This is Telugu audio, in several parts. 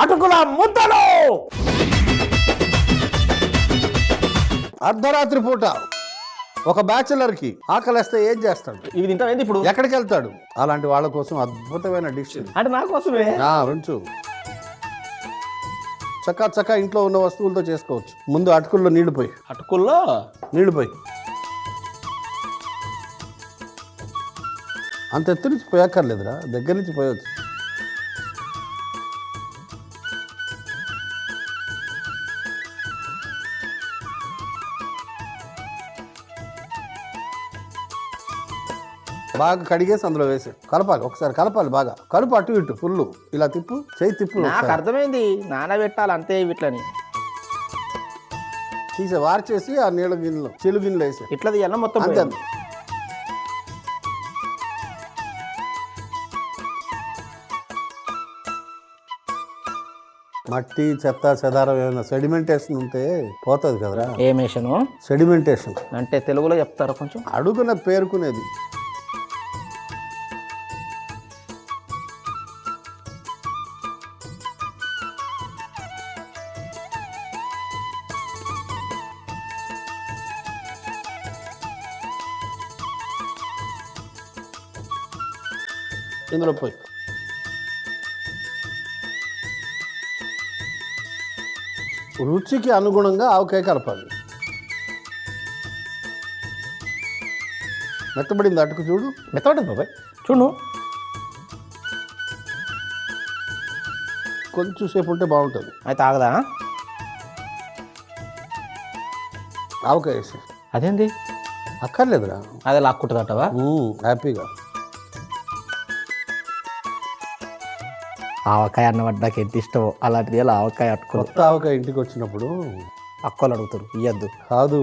అటుకుల ముద్దలు. అర్ధరాత్రి పూట ఒక బ్యాచులర్ కి ఆకలిస్తే ఏం చేస్తాడు? ఇవి తింటావేంటి ఇప్పుడు? ఎక్కడికి వెళ్తాడు? అలాంటి వాళ్ళ కోసం అద్భుతమైన డిష్ అంటే నా కోసమే ఉంచు. చక్కా ఇంట్లో ఉన్న వస్తువులతో చేసుకోవచ్చు. ముందు అటుకుల్లో నీళ్లు పోయి, అంత ఎత్తు నుంచి పోయక్కర్లేదురా, దగ్గర నుంచి పోయవచ్చు. బాగా కడిగేసి అందులో వేసి కలపాలి. ఒకసారి కలపాలి, బాగా కలుపు. అటు ఇటు ఫుల్ ఇలా తిప్పు, చేయి తిప్పు. నాకు అర్థమైంది, నానబెట్టాలి అంతే వీటిని. తీసే వార్చేసి ఆ నీళ్ళ గిన్నెలో, చెలు గిన్నెలో వేసి ఇట్లా తీయాలి మొత్తం. అంతే. మట్టి చెత్త చెదారం ఏమైనా సెడిమెంటేషన్ ఉంటే పోతుంది కదరా. ఏమేషను? సెడిమెంటేషన్ అంటే తెలుగులో చెప్తారా కొంచెం? అడుగున పేరుకునేది. ఇందులో పోయి రుచికి అనుగుణంగా ఆవకాయ కలపాలి. మెత్తబడింది అటుకు చూడు, మెత్తబడింది బాబాయ్ చూడు. కొంచెం సేపు ఉంటే బాగుంటుంది. అయితే ఆగదా? ఆవకాయ వేసి. అదేంది అక్కర్లేదురా, అదే లాక్కుంటుందటవా? హ్యాపీగా. ఆవకాయ అన్న పడ్డాక ఎంత ఇష్టమో అలాంటిది ఆవకాయ అట్టుకో. కొత్త ఆవకాయ ఇంటికి వచ్చినప్పుడు అక్కలు అడుగుతారు ఇయ్యద్దు కాదు.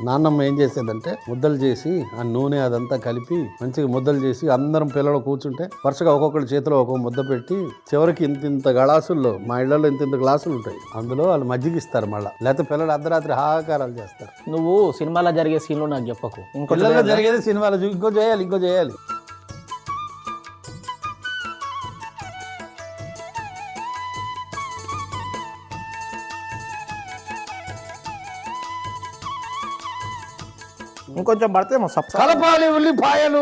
నాన్నమ్మ ఏం చేసేదంటే ముద్దలు చేసి ఆ నూనె అదంతా కలిపి మంచిగా ముద్దలు చేసి అందరం పిల్లలు కూర్చుంటే వరుసగా ఒక్కొక్కటి చేతిలో ఒక్కొక్క ముద్ద పెట్టి చివరికి ఇంత గ్లాసుల్లో, మా ఇళ్లలో ఇంత గ్లాసులు ఉంటాయి, అందులో వాళ్ళు మజ్జిగిస్తారు. మళ్ళీ లేకపోతే పిల్లలు అర్ధరాత్రి హాకారాలు చేస్తారు. నువ్వు సినిమాలో జరిగే సీన్లు నాకు చెప్పకు. పిల్లల్లో జరిగేది సినిమాలో ఇంకో చేయాలి. ఇంకొంచెం పడితే కలపాలి ఉల్లిపాయలు.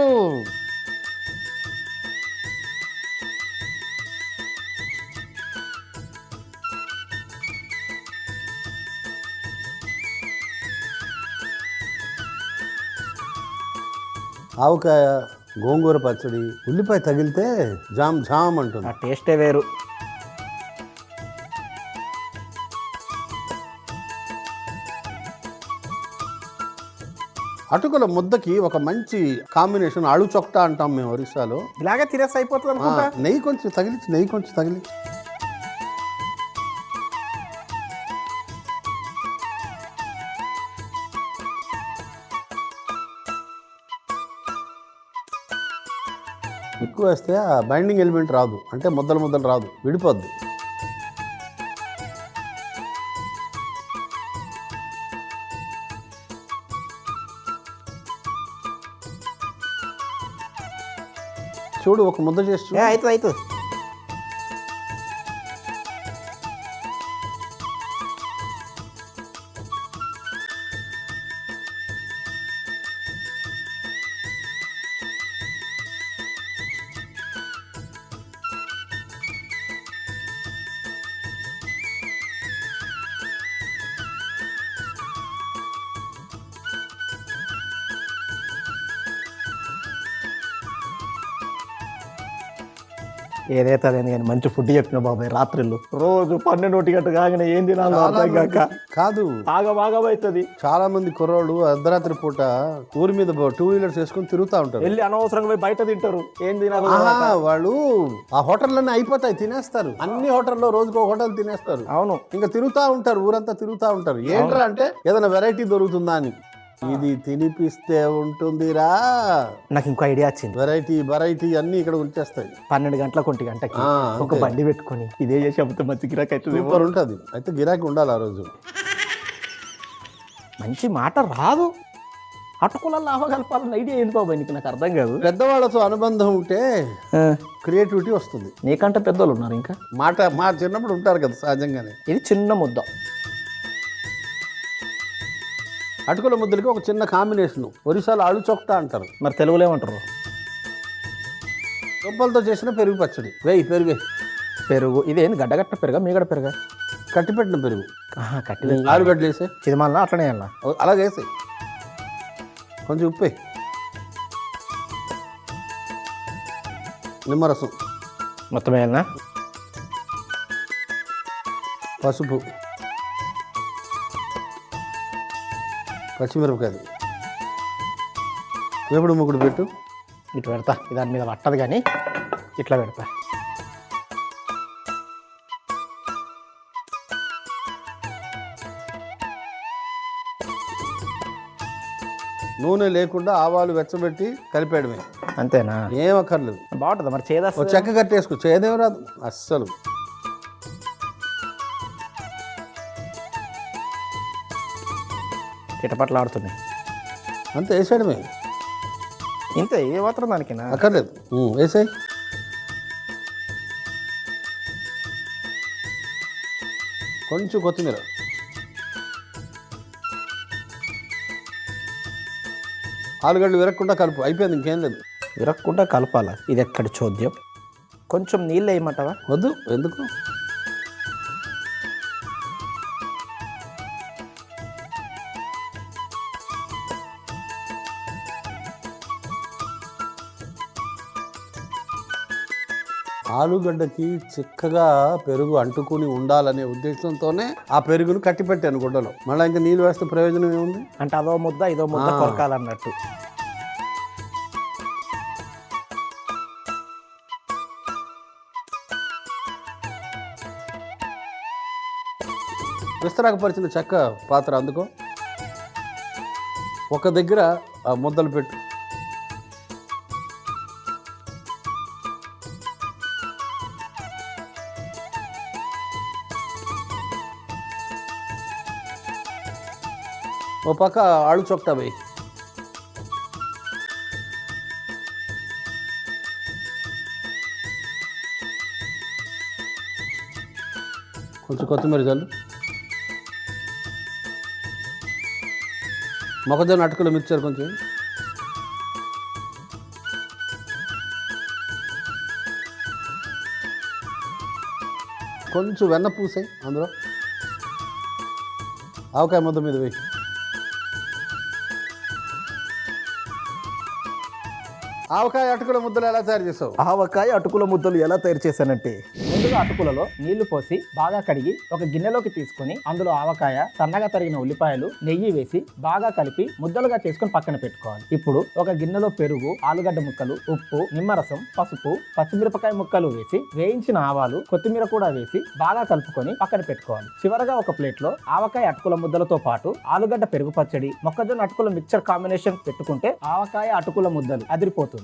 ఆవకాయ, గోంగూర పచ్చడి, ఉల్లిపాయ తగిలితే జామ్ జామ్ అంటుంది. ఆ టేస్టే వేరు. అటుకుల ముద్దకి ఒక మంచి కాంబినేషన్ అಳು చొక్టా అంటాం మేము ఒరిస్సాలో. ఇలాగే తినేసి అయిపోతుంది అనుకుంటా. నెయ్యి కొంచెం తగిలించి ఎక్కువ వేస్తే ఆ బైండింగ్ ఎలిమెంట్ రాదు, అంటే ముద్దలు రాదు, విడిపోద్ది. చూడు, ఒక ముద్ద చేసి అవుతుంది. ఏదైతే అదేంది కానీ మంచి ఫుడ్ చెప్పిన బాబాయ్. రాత్రిళ్ళు రోజు 12 గంట కాగానే ఏం తినాలో అర్థం కాక కాదు, అవుతుంది. చాలా మంది కుర్రోళ్ళు అర్ధరాత్రి పూట ఊరి మీద 2 వీలర్స్ వేసుకొని తిరుగుతూ ఉంటారు. వెళ్ళి అనవసరంగా పోయి బయట తింటారు. ఏం తినాలి వాళ్ళు ఆ హోటల్లోనే అయిపోతాయి, తినేస్తారు. అన్ని హోటల్లో రోజుకో హోటల్ తినేస్తారు. అవును, ఇంకా తిరుగుతూ ఉంటారు, ఊరంతా తిరుగుతూ ఉంటారు. ఏంట్రా అంటే ఏదైనా వెరైటీ దొరుకుతుందా అని. ఇది తినిపిస్తే ఉంటుందిరా. నాకు ఇంకో ఐడియా వచ్చింది. వెరైటీ అన్ని ఇక్కడ ఉంచేస్తాయి. 12 గంటలకు 1 గంటకి ఒక బండి పెట్టుకొని ఇదే చేసి అమ్మితే మంచి గిరాకీ అవుతుంది. సూపర్ ఉంటుంది. అయితే గిరాకీ ఉండాలి ఆ రోజు. మంచి మాట రాదు. అటుకులలో ఆవ కలపాలన్న ఐడియా ఏంది బాబాయ్ నీకు? నాకు అర్థం కాదు. పెద్దవాళ్ళతో అనుబంధం ఉంటే ఆ, క్రియేటివిటీ వస్తుంది. నీకంటే పెద్దోళ్ళు ఉన్నారు ఇంకా. మా చిన్నప్పుడు ఉంటారు కదా సహజంగానే. ఇది చిన్న ముద్ద. అటుకుల ముద్దలకి ఒక చిన్న కాంబినేషన్, ఒరిస్సాలో ఆలు చొక్తా అంటారు, మరి తెలుగులో ఏమంటారు? దుంపలతో చేసిన పెరుగు పచ్చడి. పెరుగే పెరుగు. ఇదేంది గడ్డగట్ట పెరుగా మీగడ పెరుగా? కట్టిపెట్టిన పెరుగు. కట్టి ఆలుగడ్డలు వేసే చిదిమాల అట్లనే అన్న. అలాగే వేసే, కొంచెం ఉప్పే, నిమ్మరసం, మొత్తం వేయాలనా? పసుపు, పచ్చిమిరపకాయలు, వేపుడు ముగ్గుడు పెట్టు. ఇటు పెడతా. దాని మీద పట్టదు కానీ ఇట్లా పెడతా. నూనె లేకుండా ఆవాలు వెచ్చబెట్టి కలిపేయడమే, అంతేనా? ఏం అక్కర్లేదు. బాగుంటుంది మరి. చేదా ఒక చెక్క కట్టేసుకో, చేయదేం రాదు అస్సలు. చిటపట్లాడుతున్నాయి. అంతే, వేసేయడమే, ఇంతే. ఏ మాత్రం దానికినా అక్కర్లేదు. వేసాయి. కొంచెం కొత్తిమీర, ఆలుగడ్డలు విరక్కుండా కలుపు. అయిపోయింది, ఇంకేం లేదు. విరక్కుండా కలపాల. ఇది ఎక్కడి చోద్యం. కొంచెం నీళ్ళు వేయమంటావా? వద్దు, ఎందుకు? ఆలుగడ్డకి చిక్కగా పెరుగు అంటుకుని ఉండాలనే ఉద్దేశంతోనే ఆ పెరుగును కట్టిపెట్టాను గుడ్డలో. మళ్ళీ ఇంకా నీళ్ళు వేస్తే ప్రయోజనం ఏముంది? అంటే అదో ముద్ద ఇదో ముద్ద కొరకాలన్నట్టు. విస్తరాకపరిచిన చెక్క పాత్ర అందుకో, ఒక దగ్గర ఆ ముద్దలు పెట్టు. ఓ పక్క ఆలు చొక్తా వేయి. కొంచెం కొత్తిమీర చల్లు. మొక్కజొన్న అటుకులు మిక్చర్ కొంచెం, కొంచెం వెన్న పూసాయి అందులో. ఆవకాయ ముద్ద మీద వేయి. ఆవకాయ అటుకుల ముద్దలు ఎలా తయారు చేసావు? ఆవకాయ అటుకుల ముద్దలు ఎలా తయారు చేశానంటే, ముందుగా అటుకులలో నీళ్లు పోసి బాగా కడిగి ఒక గిన్నెలోకి తీసుకొని అందులో ఆవకాయ, సన్నగా తరిగిన ఉల్లిపాయలు, నెయ్యి వేసి బాగా కలిపి ముద్దలుగా చేసుకొని పక్కన పెట్టుకోవాలి. ఇప్పుడు ఒక గిన్నెలో పెరుగు, ఆలుగడ్డ ముక్కలు, ఉప్పు, నిమ్మరసం, పసుపు, పచ్చిమిరపకాయ ముక్కలు వేసి వేయించిన ఆవాలు, కొత్తిమీర కూడా వేసి బాగా కలుపుకొని పక్కన పెట్టుకోవాలి. చివరగా ఒక ప్లేట్ లో ఆవకాయ అటుకుల ముద్దలతో పాటు ఆలుగడ్డ పెరుగు పచ్చడి, మొక్కజొన్న అటుకుల మిక్చర్ కాంబినేషన్ పెట్టుకుంటే ఆవకాయ అటుకుల ముద్దలు అదిరిపోతుంది.